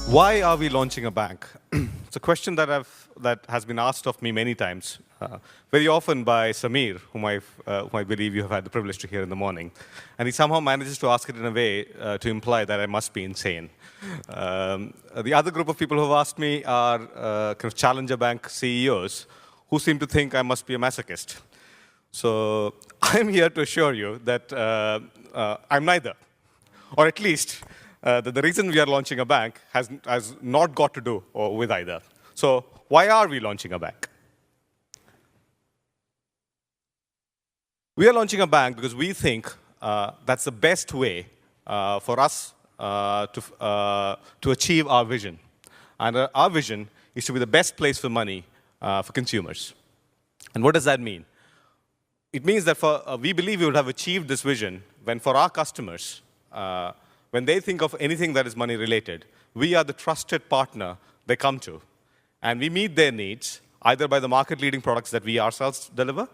Why are we launching a bank? It's a question that has been asked of me many times, very often by Samir, whom I believe you have had the privilege to hear in the morning. And he somehow manages to ask it in a way to imply that I must be insane. The other group of people who have asked me are kind of challenger bank CEOs who seem to think I must be a masochist. So I'm here to assure you that I'm neither, or at least that the reason we are launching a bank has not got to do with either. So why are we launching a bank? We are launching a bank because we think that's the best way for us to achieve our vision. And our vision is to be the best place for money for consumers. And what does that mean? It means that we believe we would have achieved this vision when for our customers, when they think of anything that is money related, we are the trusted partner they come to. And we meet their needs either by the market leading products that we ourselves deliver,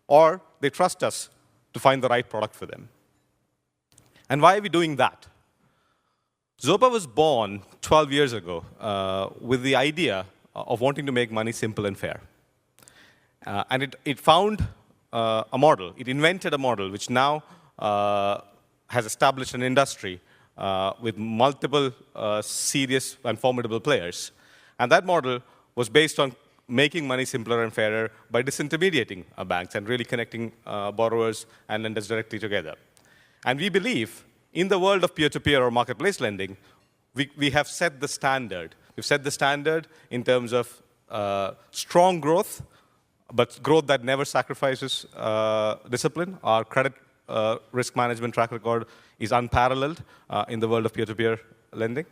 or they trust us to find the right product for them. And why are we doing that? Zopa was born 12 years ago with the idea of wanting to make money simple and fair. And it found a model. It invented a model which now has established an industry with multiple serious and formidable players. And that model was based on making money simpler and fairer by disintermediating banks and really connecting borrowers and lenders directly together. And we believe in the world of peer-to-peer or marketplace lending, we have set the standard. We've set the standard in terms of strong growth, but growth that never sacrifices discipline. Our credit risk management track record is unparalleled in the world of peer-to-peer lending.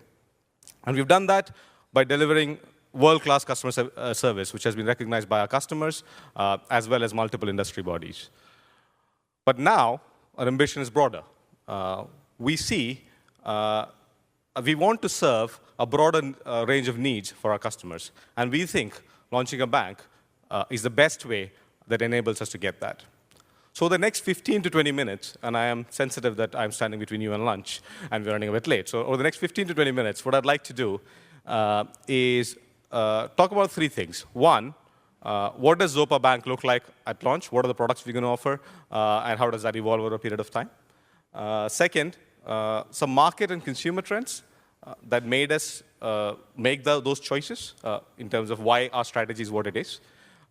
And we've done that by delivering world-class customer service, which has been recognized by our customers, as well as multiple industry bodies. But now, our ambition is broader. We want to serve a broader range of needs for our customers. And we think launching a bank is the best way that enables us to get that. So the next 15 to 20 minutes, and I am sensitive that I'm standing between you and lunch, and we're running a bit late. So over the next 15 to 20 minutes, what I'd like to do is talk about three things. One, what does Zopa Bank look like at launch? What are the products we're going to offer? And how does that evolve over a period of time? Second, some market and consumer trends that made us make those choices in terms of why our strategy is what it is.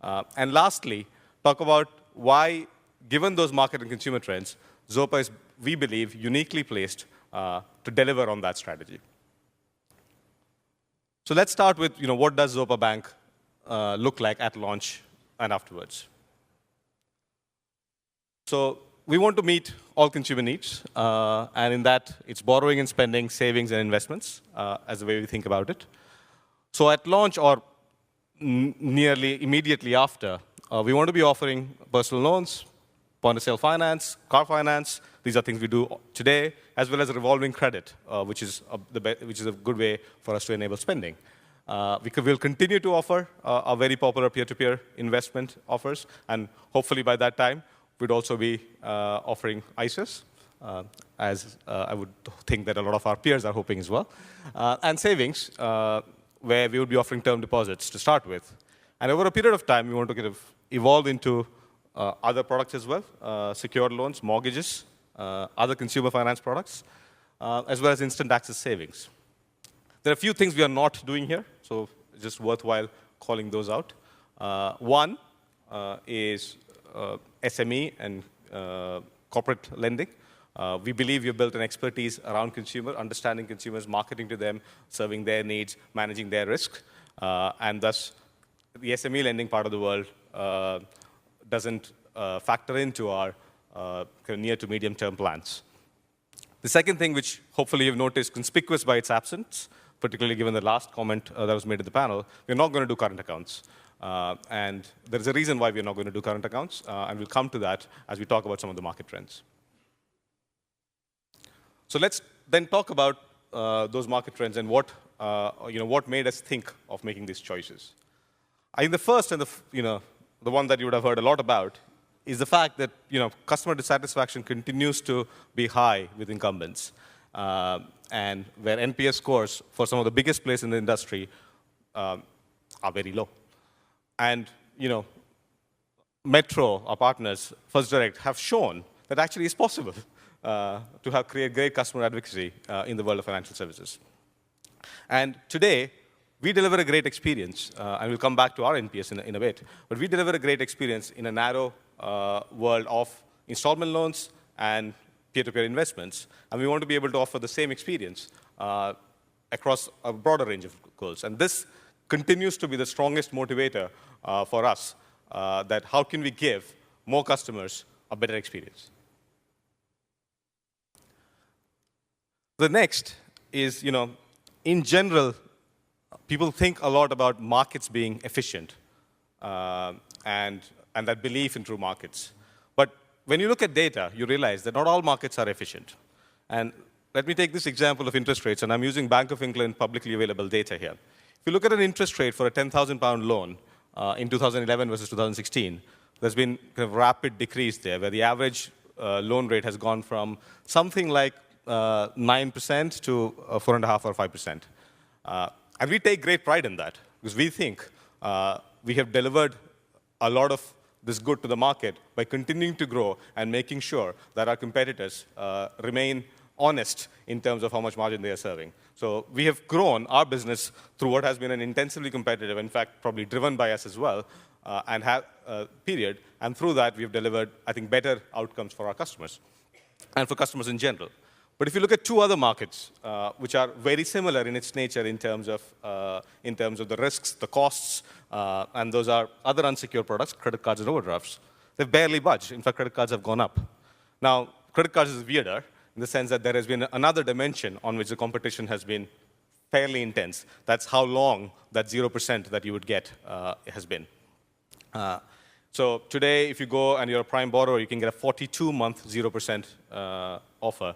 And lastly, talk about why, given those market and consumer trends, Zopa is, we believe, uniquely placed to deliver on that strategy. So let's start with, what does Zopa Bank look like at launch and afterwards? So we want to meet all consumer needs, and in that, it's borrowing and spending, savings and investments, as the way we think about it. So at launch or nearly immediately after, we want to be offering personal loans, point-of-sale finance, car finance. These are things we do today, as well as revolving credit, which is a good way for us to enable spending. We'll continue to offer our very popular peer-to-peer investment offers, and hopefully by that time, we'd also be offering ISAs, as I would think that a lot of our peers are hoping as well, and savings, where we would be offering term deposits to start with. And over a period of time, we want to kind of evolve into other products as well, secured loans, mortgages, other consumer finance products, as well as instant access savings. There are a few things we are not doing here, so it's just worthwhile calling those out. One is SME and corporate lending. We believe we've built an expertise around consumer, understanding consumers, marketing to them, serving their needs, managing their risk, and thus the SME lending part of the world doesn't factor into our near to medium term plans. The second thing, which hopefully you've noticed conspicuous by its absence, particularly given the last comment that was made at the panel, we're not going to do current accounts. And there's a reason why we're not going to do current accounts, and we'll come to that as we talk about some of the market trends. So let's then talk about those market trends and what made us think of making these choices. I think the first and the one that you would have heard a lot about is the fact that customer dissatisfaction continues to be high with incumbents. and where NPS scores for some of the biggest players in the industry are very low. And, Metro, our partners, First Direct, have shown that actually it's possible to create great customer advocacy in the world of financial services. And today, we deliver a great experience, and we'll come back to our NPS in a bit, but we deliver a great experience in a narrow world of installment loans and peer-to-peer investments, and we want to be able to offer the same experience across a broader range of goals. And this continues to be the strongest motivator for us, that how can we give more customers a better experience. The next is, in general, people think a lot about markets being efficient and that belief in true markets. But when you look at data, you realize that not all markets are efficient. And let me take this example of interest rates, and I'm using Bank of England publicly available data here. If you look at an interest rate for a £10,000 loan in 2011 versus 2016, there's been kind of rapid decrease there, where the average loan rate has gone from something like 9% to 4.5% or 5%. And we take great pride in that, because we think we have delivered a lot of this good to the market by continuing to grow and making sure that our competitors remain honest in terms of how much margin they are serving. So we have grown our business through what has been an intensively competitive, in fact, probably driven by us as well, period. And through that, we have delivered, I think, better outcomes for our customers and for customers in general. But if you look at two other markets, which are very similar in its nature in terms of the risks, the costs, and those are other unsecured products, credit cards and overdrafts, they've barely budged. In fact, credit cards have gone up. Now, credit cards is weirder in the sense that there has been another dimension on which the competition has been fairly intense. That's how long that 0% that you would get has been. So today, if you go and you're a prime borrower, you can get a 42-month 0% offer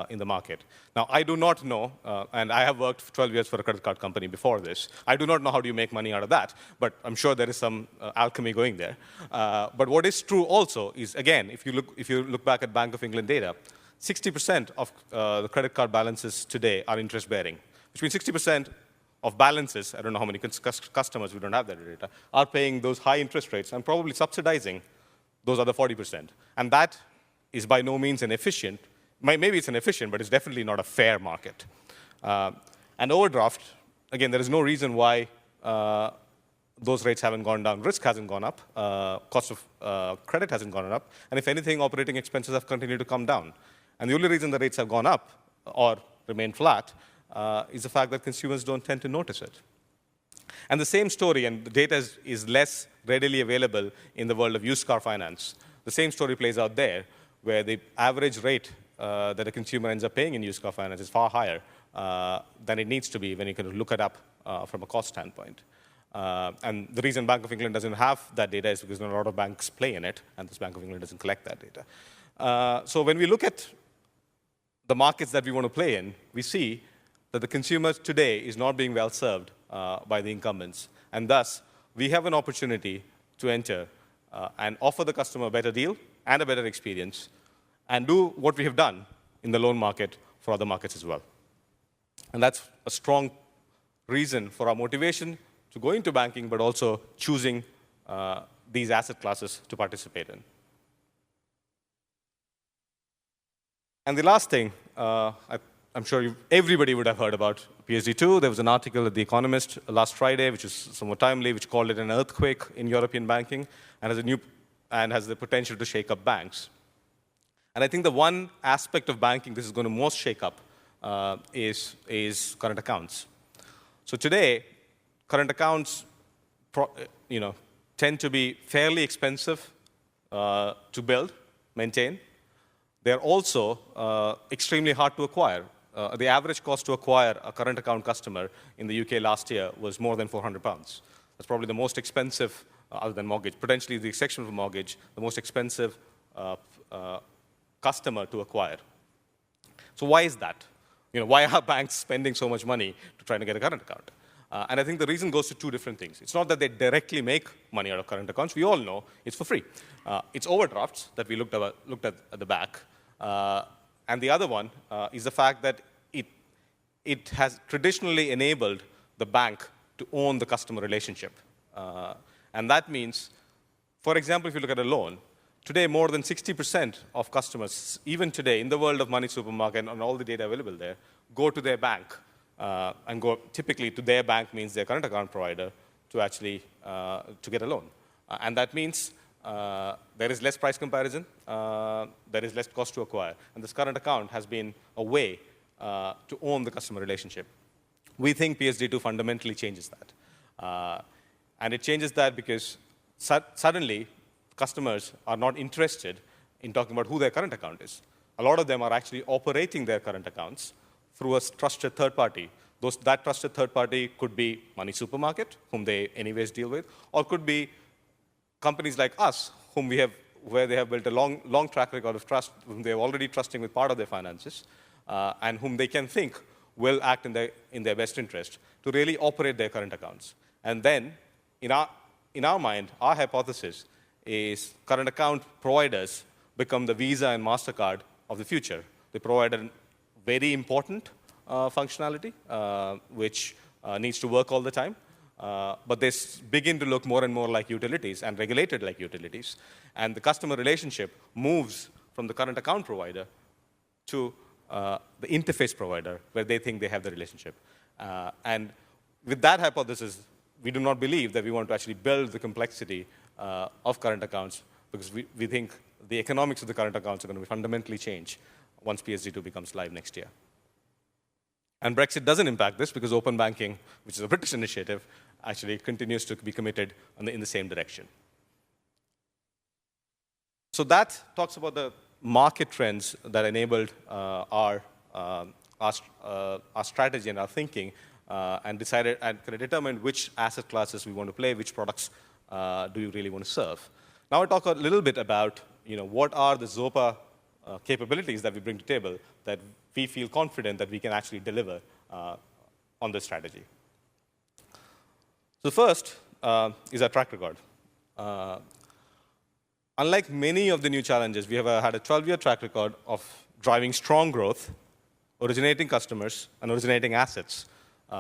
in the market. Now, I do not know, and I have worked for 12 years for a credit card company before this. I do not know how do you make money out of that, but I'm sure there is some alchemy going there. But what is true also is, again, if you look back at Bank of England data, 60% of the credit card balances today are interest-bearing, which means 60% of balances, I don't know how many customers, we don't have that data, are paying those high interest rates and probably subsidizing those other 40%. And that is by no means an efficient, maybe it's inefficient, but it's definitely not a fair market. And overdraft, again, there is no reason why those rates haven't gone down. Risk hasn't gone up. Cost of credit hasn't gone up. And if anything, operating expenses have continued to come down. And the only reason the rates have gone up or remain flat is the fact that consumers don't tend to notice it. And the same story, and the data is less readily available in the world of used car finance. The same story plays out there, where the average rate that a consumer ends up paying in used car finance is far higher than it needs to be when you can look it up from a cost standpoint. And the reason Bank of England doesn't have that data is because a lot of banks play in it, and this Bank of England doesn't collect that data. So when we look at the markets that we want to play in, we see that the consumer today is not being well served by the incumbents. And thus, we have an opportunity to enter and offer the customer a better deal and a better experience, and do what we have done in the loan market for other markets as well. And that's a strong reason for our motivation to go into banking, but also choosing these asset classes to participate in. And the last thing, I'm sure everybody would have heard about PSD2. There was an article at The Economist last Friday, which is somewhat timely, which called it an earthquake in European banking and has the potential to shake up banks. And I think the one aspect of banking this is going to most shake up is current accounts. So today, current accounts tend to be fairly expensive to build, maintain. They're also extremely hard to acquire. The average cost to acquire a current account customer in the UK last year was more than £400. That's probably the most expensive, other than mortgage, potentially the exception for mortgage, the most expensive customer to acquire. So why is that? Why are banks spending so much money to try to get a current account? And I think the reason goes to two different things. It's not that they directly make money out of current accounts. We all know it's for free. It's overdrafts that we looked at the back. And the other one is the fact that it has traditionally enabled the bank to own the customer relationship. And that means, for example, if you look at a loan, today more than 60% of customers, even today in the world of money supermarket and all the data available there, go to their bank and go typically to their bank means their current account provider to actually to get a loan. And that means there is less price comparison, there is less cost to acquire. And this current account has been a way to own the customer relationship. We think PSD2 fundamentally changes that. And it changes that because suddenly customers are not interested in talking about who their current account is. A lot of them are actually operating their current accounts through a trusted third party. That trusted third party could be Money Supermarket, whom they anyways deal with, or could be companies like us, where they have built a long track record of trust, whom they're already trusting with part of their finances, and whom they can think will act in their best interest to really operate their current accounts. And then, in our mind, our hypothesis is current account providers become the Visa and MasterCard of the future. They provide a very important functionality, which needs to work all the time. But they begin to look more and more like utilities and regulated like utilities. And the customer relationship moves from the current account provider to the interface provider, where they think they have the relationship. And with that hypothesis, we do not believe that we want to actually build the complexity of current accounts, because we think the economics of the current accounts are going to fundamentally change once PSD2 becomes live next year. And Brexit doesn't impact this, because open banking, which is a British initiative, actually continues to be committed in the same direction. So that talks about the market trends that enabled our strategy and our thinking, and decided and kind of determined which asset classes we want to play, which products do you really want to serve. Now I talk a little bit about what are the Zopa capabilities that we bring to the table that we feel confident that we can actually deliver on this strategy. So first is our track record. Unlike many of the new challenges, we have had a 12-year track record of driving strong growth, originating customers, and originating assets,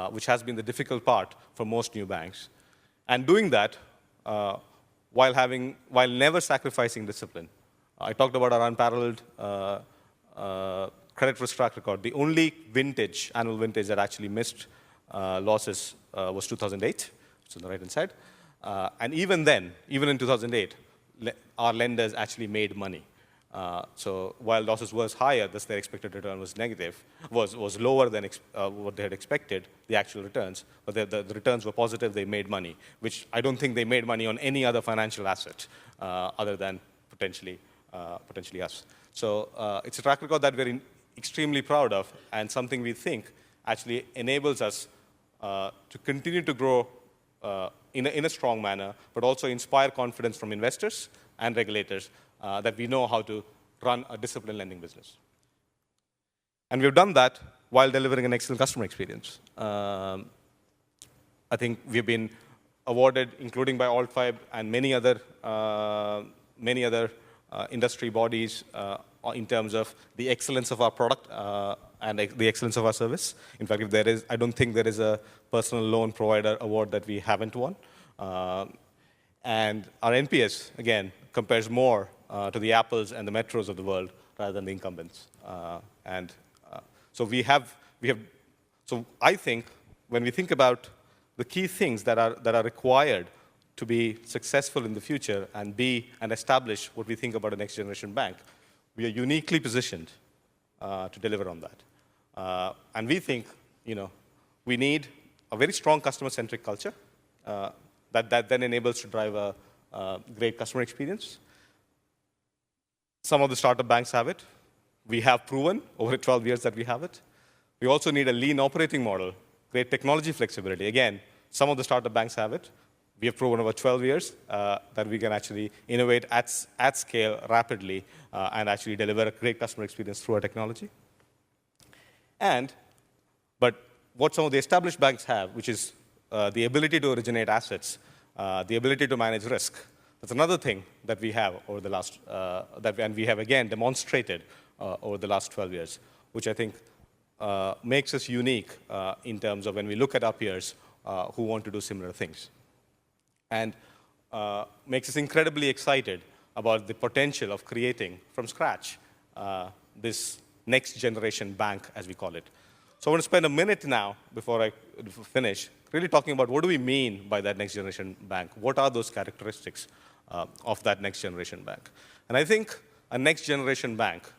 which has been the difficult part for most new banks. And doing that while never sacrificing discipline. I talked about our unparalleled credit risk track record. The only annual vintage that actually missed losses was 2008. It's on the right-hand side. And even then, even in 2008, our lenders actually made money. So while losses was higher, their expected return was negative, was lower than what they had expected, the actual returns. But the returns were positive, they made money, which I don't think they made money on any other financial asset other than potentially us. So it's a track record that we're extremely proud of, and something we think actually enables us to continue to grow in a strong manner, but also inspire confidence from investors and regulators that we know how to run a disciplined lending business. And we've done that while delivering an excellent customer experience. I think we've been awarded, including by Alt5 and many other industry bodies, in terms of the excellence of our product and the excellence of our service. In fact, I don't think there is a personal loan provider award that we haven't won. And our NPS, again, compares more to the Apples and the Metros of the world rather than the incumbents. So I think when we think about the key things that are required to be successful in the future and establish what we think about a next generation bank, we are uniquely positioned to deliver on that. And we think, we need a very strong customer-centric culture that then enables to drive a great customer experience. Some of the startup banks have it. We have proven over 12 years that we have it. We also need a lean operating model, great technology flexibility. Again, some of the startup banks have it. We have proven over 12 years that we can actually innovate at scale rapidly and actually deliver a great customer experience through our technology. But what some of the established banks have, which is the ability to originate assets, the ability to manage risk, that's another thing that we have over the last, and we have again demonstrated over the last 12 years, which I think makes us unique in terms of when we look at our peers who want to do similar things. And makes us incredibly excited about the potential of creating from scratch this next generation bank, as we call it. So I want to spend a minute now, before I finish, really talking about what do we mean by that next generation bank? What are those characteristics of that next generation bank? And I think a next generation bank,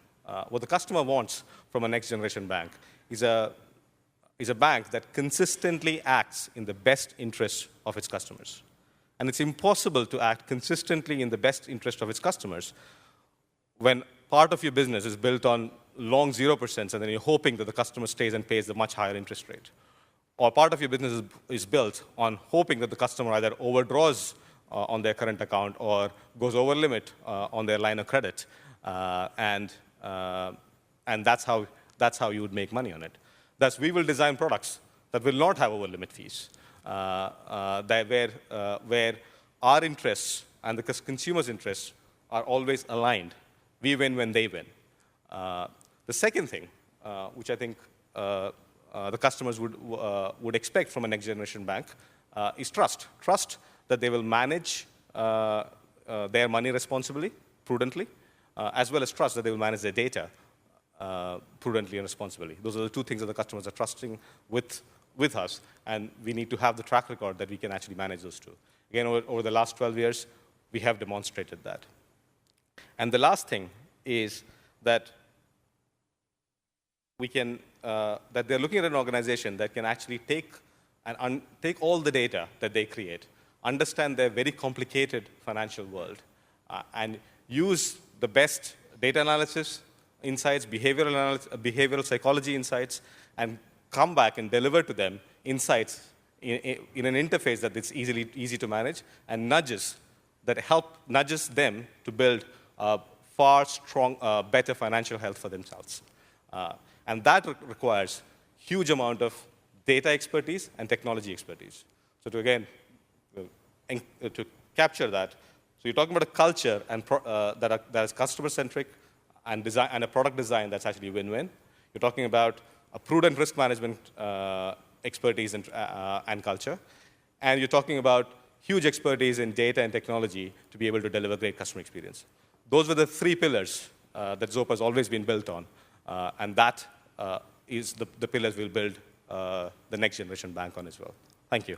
what the customer wants from a next generation bank is a bank that consistently acts in the best interest of its customers. And it's impossible to act consistently in the best interest of its customers when part of your business is built on long 0% and then you're hoping that the customer stays and pays the much higher interest rate. Or part of your business is built on hoping that the customer either overdraws on their current account or goes over limit on their line of credit. And that's how you would make money on it. Thus, we will design products that will not have over limit fees, where our interests and the consumer's interests are always aligned. We win when they win. The second thing, which I think the customers would expect from a next generation bank, is trust. Trust that they will manage their money responsibly, prudently, as well as trust that they will manage their data prudently and responsibly. Those are the two things that the customers are trusting with us, and we need to have the track record that we can actually manage those two. Again, over the last 12 years, we have demonstrated that. And the last thing is that that they're looking at an organization that can actually take all the data that they create, understand their very complicated financial world, and use the best data analysis insights, behavioral psychology insights, and come back and deliver to them insights in an interface that it's easy to manage, and nudges them to build far better financial health for themselves. And that requires huge amount of data expertise and technology expertise. So to capture that, so you're talking about a culture that is customer-centric and a product design that's actually win-win. You're talking about a prudent risk management expertise and culture. And you're talking about huge expertise in data and technology to be able to deliver great customer experience. Those were the three pillars that Zopa has always been built on. And that is the pillars we'll build the next generation bank on as well. Thank you.